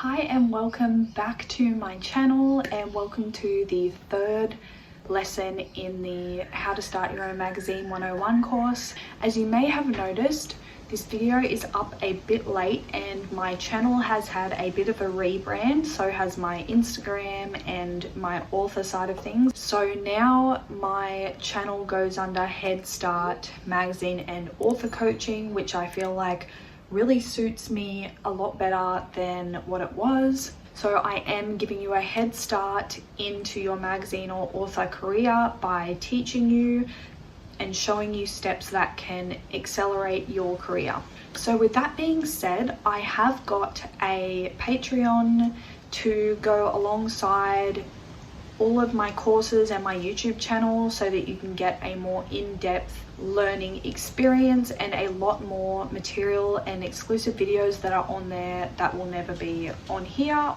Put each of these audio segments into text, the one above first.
Hi and welcome back to my channel, and welcome to the third lesson in the How to Start Your Own Magazine 101 course. As you may have noticed, this video is up a bit late and my channel has had a bit of a rebrand, so has my Instagram and my author side of things. So now my channel goes under Head Start Magazine and Author Coaching, which I feel like really suits me a lot better than what it was. So I am giving you a head start into your magazine or author career by teaching you and showing you steps that can accelerate your career. So with that being said, I have got a Patreon to go alongside all of my courses and my YouTube channel so that you can get a more in-depth learning experience and a lot more material and exclusive videos that are on there that will never be on here.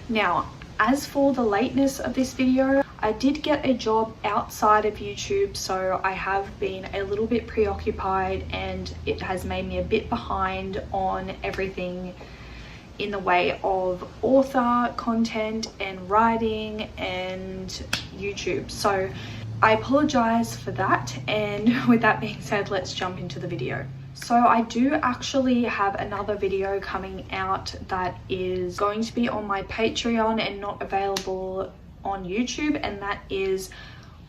Now, as for the lateness of this video, I did get a job outside of YouTube, so I have been a little bit preoccupied and it has made me a bit behind on everything in the way of author content and writing and YouTube. So I apologize for that, and with that being said, let's jump into the video. So I do actually have another video coming out that is going to be on my Patreon and not available on YouTube, and that is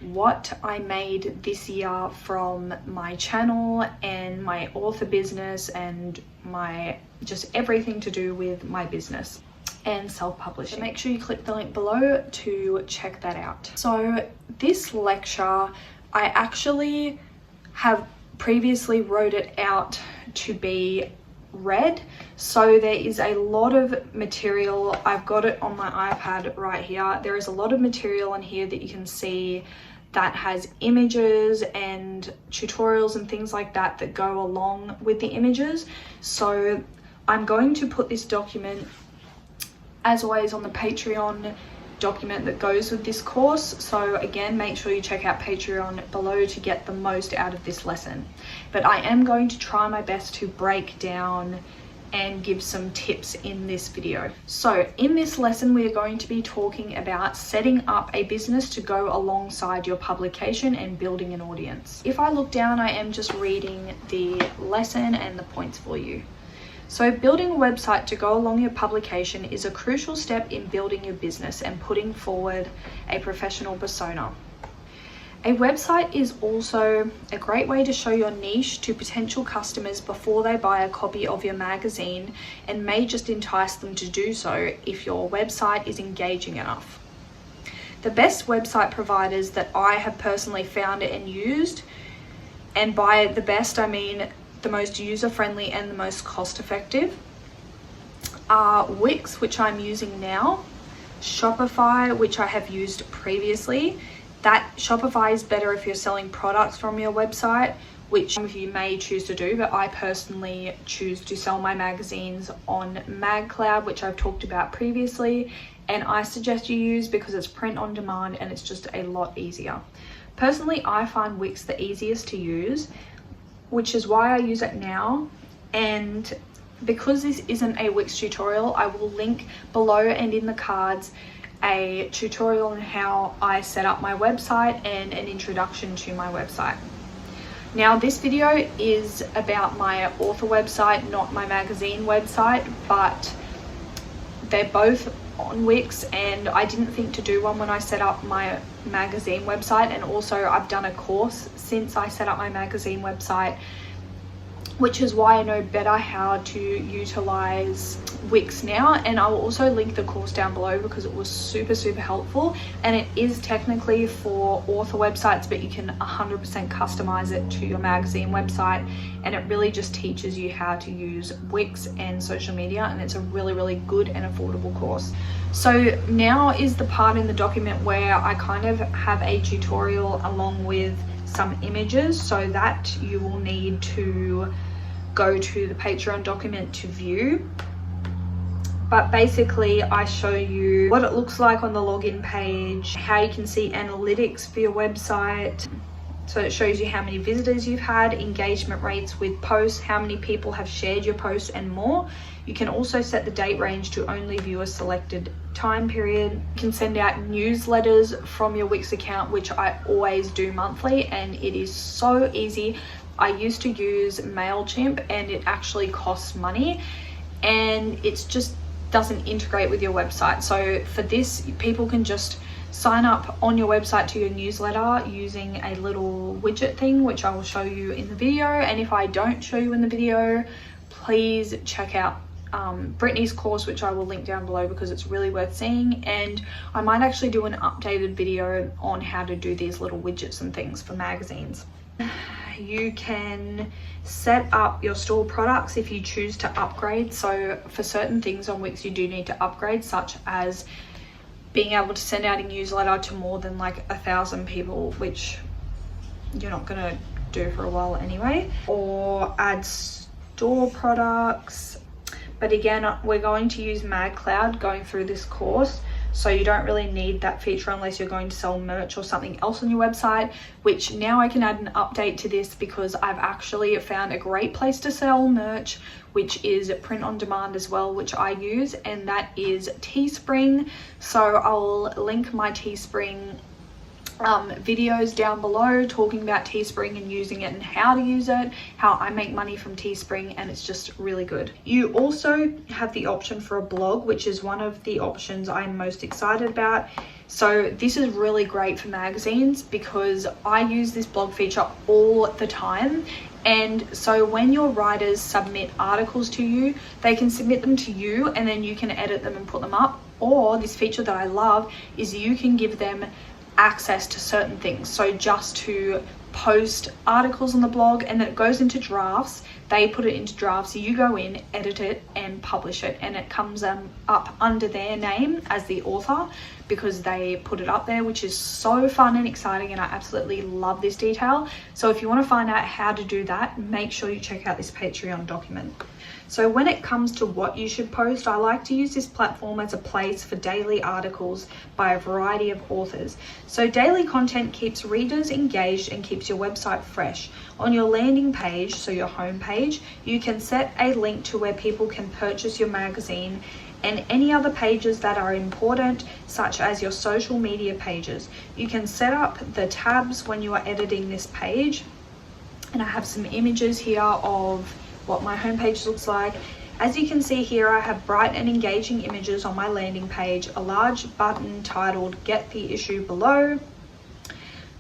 what I made this year from my channel and my author business and my just everything to do with my business and self-publishing. So make sure you click the link below to check that out. So this lecture, I actually have previously wrote it out to be read, so there is a lot of material. I've got it on my iPad right here. There is a lot of material on here that you can see that has images and tutorials and things like that that go along with the images. So I'm going to put this document, as always, on the Patreon document that goes with this course. So again, make sure you check out Patreon below to get the most out of this lesson. But I am going to try my best to break down and give some tips in this video. So in this lesson, we are going to be talking about setting up a business to go alongside your publication and building an audience. If I look down, I am just reading the lesson and the points for you. So building a website to go along your publication is a crucial step in building your business and putting forward a professional persona. A website is also a great way to show your niche to potential customers before they buy a copy of your magazine, and may just entice them to do so if your website is engaging enough. The best website providers that I have personally found and used, and by the best I mean the most user-friendly and the most cost-effective, are Wix, which I'm using now, Shopify, which I have used previously. That Shopify is better if you're selling products from your website, which some of you may choose to do, but I personally choose to sell my magazines on MagCloud, which I've talked about previously, and I suggest you use because it's print on demand and it's just a lot easier. Personally, I find Wix the easiest to use, which is why I use it now. And because this isn't a Wix tutorial, I will link below and in the cards a tutorial on how I set up my website and an introduction to my website. Now this video is about my author website, not my magazine website, but they're both on Wix, and I didn't think to do one when I set up my magazine website, and also I've done a course since I set up my magazine website, which is why I know better how to utilize Wix now. And I will also link the course down below because it was super helpful, and it is technically for author websites, but you can 100% customize it to your magazine website, and it really just teaches you how to use Wix and social media, and it's a really good and affordable course. So now is the part in the document where I kind of have a tutorial along with some images, so that you will need to go to the Patreon document to view. But basically I show you what it looks like on the login page, how you can see analytics for your website, So it shows you how many visitors you've had, engagement rates with posts, how many people have shared your posts, and more. You can also set the date range to only view a selected time period. You can send out newsletters from your Wix account, which I always do monthly, and it is so easy. I used to use MailChimp and it actually costs money, and it's just doesn't integrate with your website. So for this, people can just sign up on your website to your newsletter using a little widget thing, which I will show you in the video. And if I don't show you in the video, please check out Brittany's course, which I will link down below because it's really worth seeing. And I might actually do an updated video on how to do these little widgets and things for magazines. You can set up your store products if you choose to upgrade. So for certain things on Wix, you do need to upgrade, such as being able to send out a newsletter to more than like 1,000 people, which you're not gonna do for a while anyway, or add store products. But again, we're going to use MagCloud going through this course, so you don't really need that feature unless you're going to sell merch or something else on your website, which now I can add an update to this because I've actually found a great place to sell merch, which is print on demand as well, which I use, and that is Teespring. So I'll link my Teespring videos down below talking about Teespring and using it and how to use it, how I make money from Teespring, and it's just really good. You also have the option for a blog, which is one of the options I'm most excited about. So this is really great for magazines because I use this blog feature all the time. And so when your writers submit articles to you, they can submit them to you and then you can edit them and put them up. Or this feature that I love is you can give them access to certain things. So just to post articles on the blog, and then it goes into drafts. They put it into drafts, so you go in, edit it and publish it, and it comes up under their name as the author because they put it up there, which is so fun and exciting, and I absolutely love this detail. So if you want to find out how to do that, make sure you check out this Patreon document. So when it comes to what you should post, I like to use this platform as a place for daily articles by a variety of authors. So daily content keeps readers engaged and keeps your website fresh. On your landing page, so your home page, you can set a link to where people can purchase your magazine and any other pages that are important, such as your social media pages. You can set up the tabs when you are editing this page. And I have some images here of what my homepage looks like. As you can see here, I have bright and engaging images on my landing page, a large button titled Get the Issue below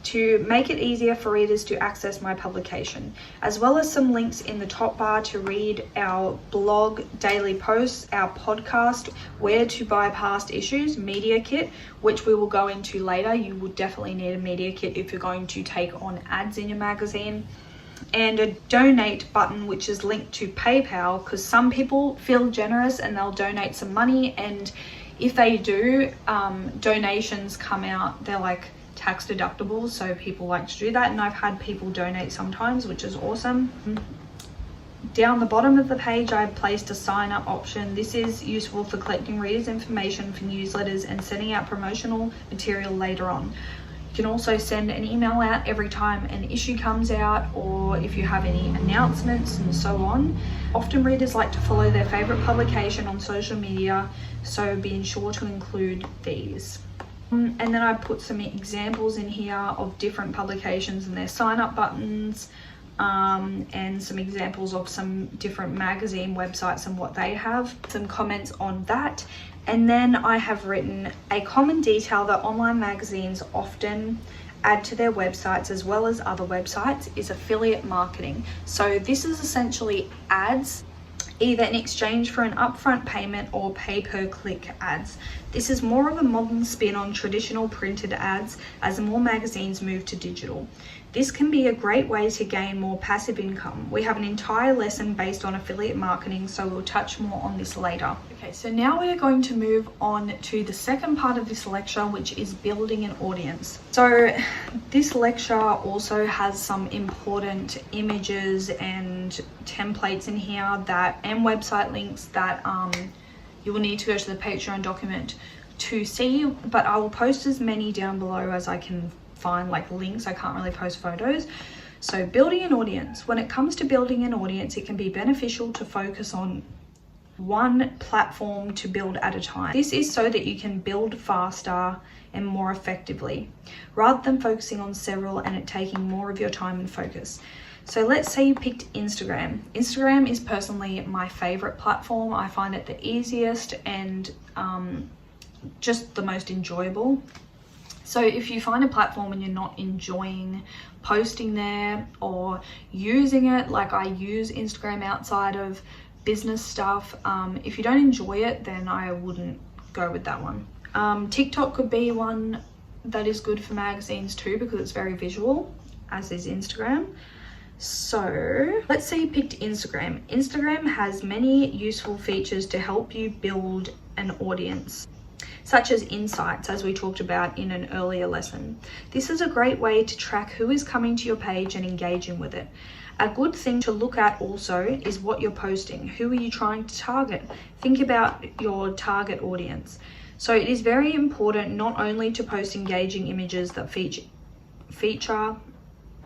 to make it easier for readers to access my publication, as well as some links in the top bar to read our blog daily posts, our podcast, where to buy past issues, media kit, which we will go into later. You will definitely need a media kit if you're going to take on ads in your magazine. And a donate button, which is linked to PayPal, because some people feel generous and they'll donate some money, and if they do, donations come out, they're like tax deductible, so people like to do that, and I've had people donate sometimes, which is awesome. Down the bottom of the page, I've placed a sign up option. This is useful for collecting readers' information for newsletters and sending out promotional material later on. You can also send an email out every time an issue comes out, or if you have any announcements and so on. Often readers like to follow their favorite publication on social media, so be sure to include these. And then I put some examples in here of different publications and their sign up buttons, and some examples of some different magazine websites and what they have, some comments on that. And then I have written a common detail that online magazines often add to their websites as well as other websites is affiliate marketing. So this is essentially ads, either in exchange for an upfront payment or pay-per-click ads. This is more of a modern spin on traditional printed ads as more magazines move to digital. This can be a great way to gain more passive income. We have an entire lesson based on affiliate marketing, so we'll touch more on this later. Okay, so now we are going to move on to the second part of this lecture, which is building an audience. So this lecture also has some important images and templates in here and website links that you will need to go to the Patreon document to see, but I will post as many down below as I can find like links. I can't really post photos. So building an audience. When it comes to building an audience, it can be beneficial to focus on one platform to build at a time. This is so that you can build faster and more effectively, rather than focusing on several and it taking more of your time and focus. So let's say you picked Instagram. Instagram is personally my favorite platform. I find it the easiest and just the most enjoyable. So if you find a platform and you're not enjoying posting there or using it, like I use Instagram outside of business stuff, if you don't enjoy it, then I wouldn't go with that one. TikTok could be one that is good for magazines too, because it's very visual, as is Instagram. So let's say you picked Instagram. Instagram has many useful features to help you build an audience, such as insights, as we talked about in an earlier lesson. This is a great way to track who is coming to your page and engaging with it. A good thing to look at also is what you're posting. Who are you trying to target? Think about your target audience. So it is very important not only to post engaging images that feature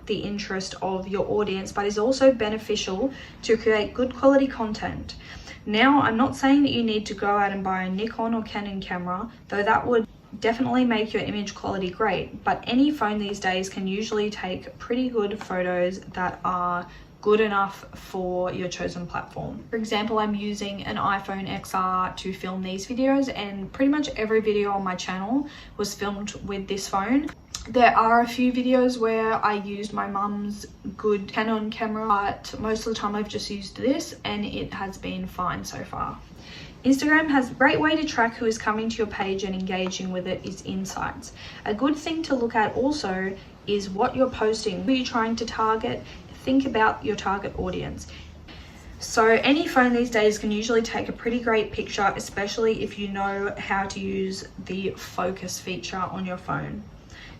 the interest of your audience, but is also beneficial to create good quality content. Now, I'm not saying that you need to go out and buy a Nikon or Canon camera, though that would definitely make your image quality great, but any phone these days can usually take pretty good photos that are good enough for your chosen platform. For example, I'm using an iPhone XR to film these videos, and pretty much every video on my channel was filmed with this phone. There are a few videos where I used my mum's good Canon camera, but most of the time I've just used this and it has been fine so far. Instagram has a great way to track who is coming to your page and engaging with it is insights. A good thing to look at also is what you're posting. Who are you trying to target? Think about your target audience. So any phone these days can usually take a pretty great picture, especially if you know how to use the focus feature on your phone.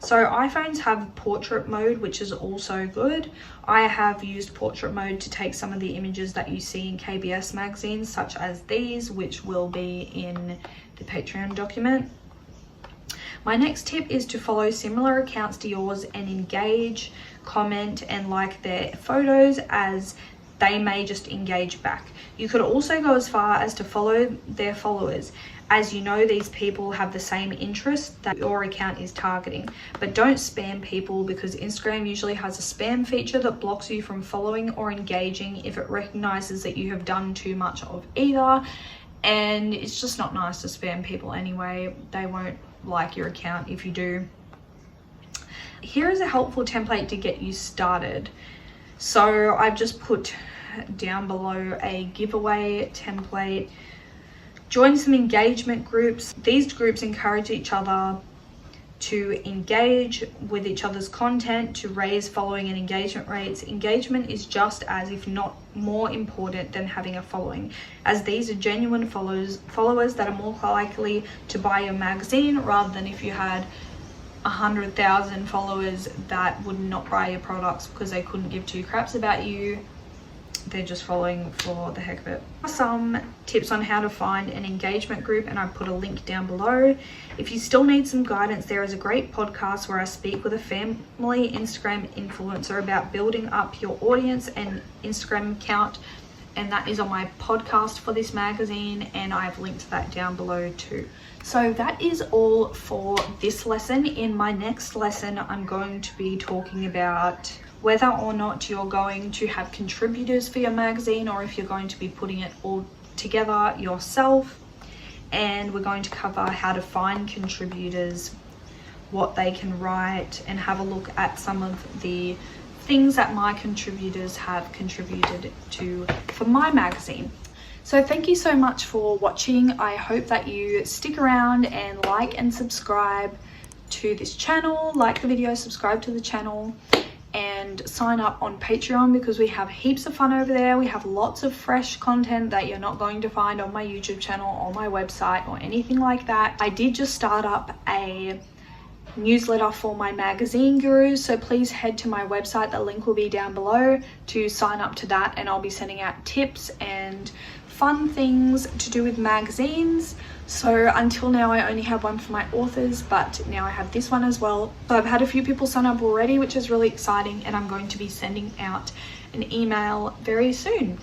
So iPhones have portrait mode, which is also good. I have used portrait mode to take some of the images that you see in KBS magazines, such as these, which will be in the Patreon document. My next tip is to follow similar accounts to yours and engage, comment, and like their photos, as they may just engage back. You could also go as far as to follow their followers, as you know these people have the same interests that your account is targeting. But don't spam people, because Instagram usually has a spam feature that blocks you from following or engaging if it recognizes that you have done too much of either, and it's just not nice to spam people anyway. They won't like your account if you do. Here is a helpful template to get you started. So I've just put down below a giveaway template. Join some engagement groups. These groups encourage each other to engage with each other's content to raise following and engagement rates. Engagement is just as, if not more important than having a following, as these are genuine followers that are more likely to buy your magazine, rather than if you had 100,000 followers that would not buy your products because they couldn't give two craps about you. They're just following for the heck of it. Some tips on how to find an engagement group, and I put a link down below. If you still need some guidance, there is a great podcast where I speak with a family Instagram influencer about building up your audience and Instagram account, and that is on my podcast for this magazine, and I've linked that down below too. So that is all for this lesson. In my next lesson, I'm going to be talking about whether or not you're going to have contributors for your magazine, or if you're going to be putting it all together yourself. And we're going to cover how to find contributors, what they can write, and have a look at some of the things that my contributors have contributed to for my magazine. So thank you so much for watching. I hope that you stick around and like and subscribe to this channel, like the video, subscribe to the channel, and sign up on Patreon, because we have heaps of fun over there. We have lots of fresh content that you're not going to find on my YouTube channel or my website or anything like that. I did just start up a newsletter for my magazine gurus, so please head to my website, the link will be down below, to sign up to that, and I'll be sending out tips and fun things to do with magazines. So until now I only had one for my authors, but now I have this one as well. So I've had a few people sign up already, which is really exciting, and I'm going to be sending out an email very soon.